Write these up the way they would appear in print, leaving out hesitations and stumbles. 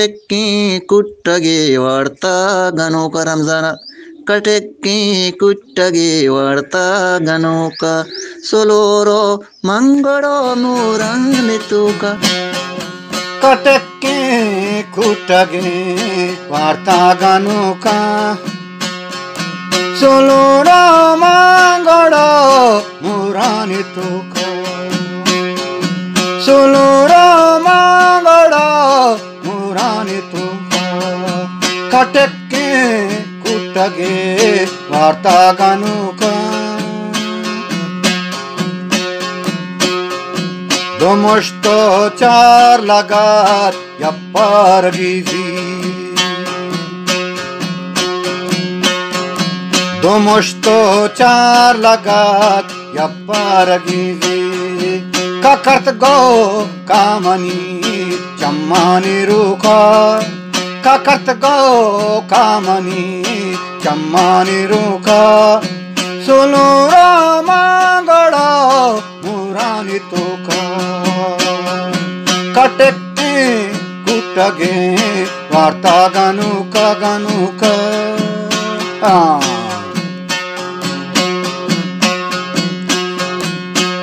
ಕಟೆಕ್ಕಿ ಕುಟ್ಟಗೆ ವಾಡ್ತಾ ಗನೋಕ ರಂಜಾನ ಕಟೆಕ್ಕಿ ಕುಟ್ಟಗೆ ವಾಡ್ತಾ ಗನೋಕ ಸೊಲೋರೋ ಮಂಗಳೋ ನೂರಂಗ್ಲಿ ತೂಕ ಕಟೆಕ್ಕಿ ಕುಟ್ಟಗೆ ವಾಡ್ತಾ ಗನೋಕ ಸೊಲೋರೋ ಮಂಗಳೋ ನೂರಾನಿ ತೂಕ ಸೊಲೋರೋ ಮಂಗಳೋ ನೂರಾನಿ ತೂಕ ಕಟೆಕ್ಕಿ ಕುಟ್ಟಗೆ ವಾರ್ತಾ ಗನೋಕ दोमोस्तो चार लगात यप्पार गिजी दोमोस्तो चार लगात यप्पार गिजी काकर्त गो कामनी चम्मानी रूखा काकर्त गो कामनी चम्मानी रूखा सोलूरा मांगड़ा मुरानी तोका कटेक्की कुटगे वार्ता गनुका गनुका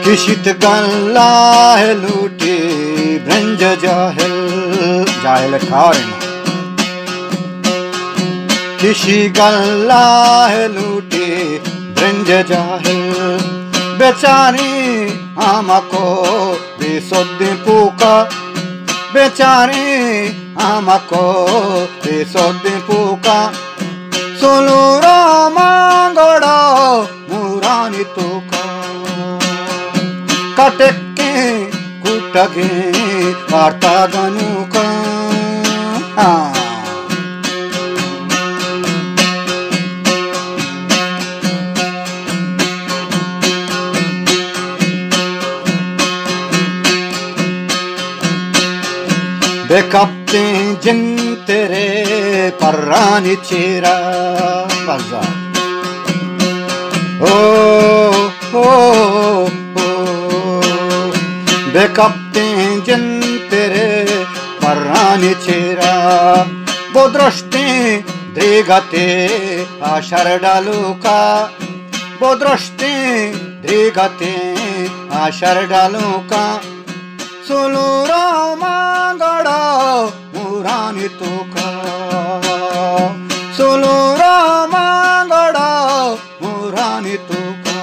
किशित गल्ला है लूटे ब्रंज जाहिल जाहिल खारिन किशी गल्ला है लूटे ब्रंज जाहिल बेचारी हमको बेसुद्ध पूका बेचारी हमको बेसुद्ध पूका सोलूरा मांगड़ा मुरानी तोका कटेक्की कुटगे वार्ता गनुका बेकप्ते जिन तेरे पर्रानी चेरा बजा ओ बेकप्ते जिन तेरे पर्रानी चेरा वो दृष्टि दृगते आशर डालूका वो दृष्टि दृगते आशर डालूका सोलूरा मांगड़ा मुरानी तोका सोलूरा मांगड़ा मुरानी तोका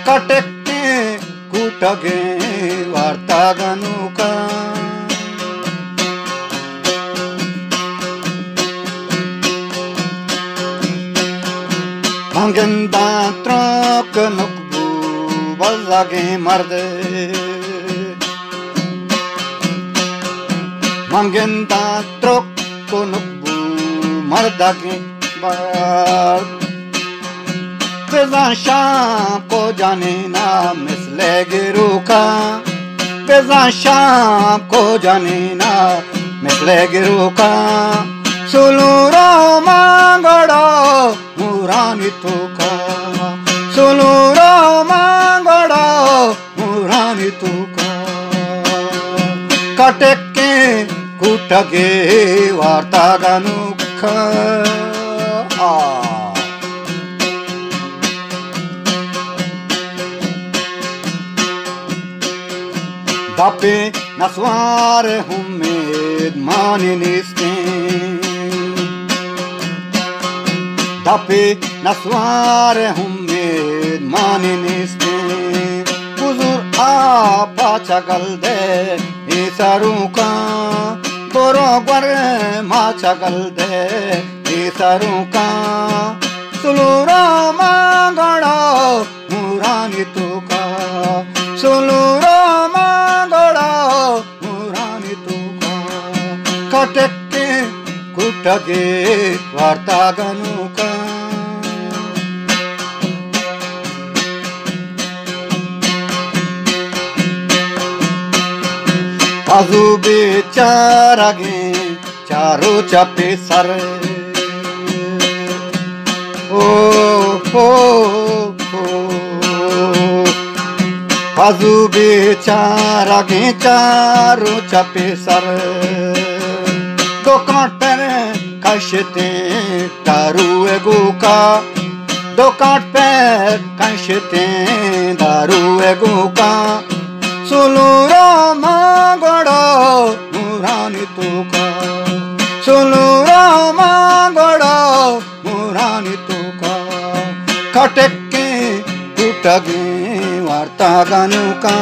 कटेक्की कुटगे वार्ता गनुका मंगंदा त्रक नुकबू बजागे मर्दे मंगंदा त्रोको नुब्बू मर्दागे बार बेजा शाम को जाने ना मिसले गिरू का बेजा शाम को जाने ना मिसले गिरू का सोलूरा मांगड़ा मुरानी तोका सोलूरा मांगड़ा मुरानी तोका कटेक्की कुटगे वार्ता गनुका दापे नस्वार हुमेद मानी निस्ते दापे नस्वार हुमेद मानी निस्ते बुजुर्ग आपा चगल दे सरूका बरोबर माँ चगल दे सरूका सुलूरा मांगड़ा मुरानी तोका सुलूरा मांगड़ा मुरानी तोका कटेक्की कुटगे वार्ता गनुका आजू बेचारागे चारों चपे सर ओ आजू बेचारागे चारों चपे सर दोकान पर कशते दारू गुका दोकान पर कशते दारू गुका सुलूरो मागोड़ो मुरानी तुका सुलूरो मागोड़ो मुरानी तुका खटके कुटगे वार्ता गानुका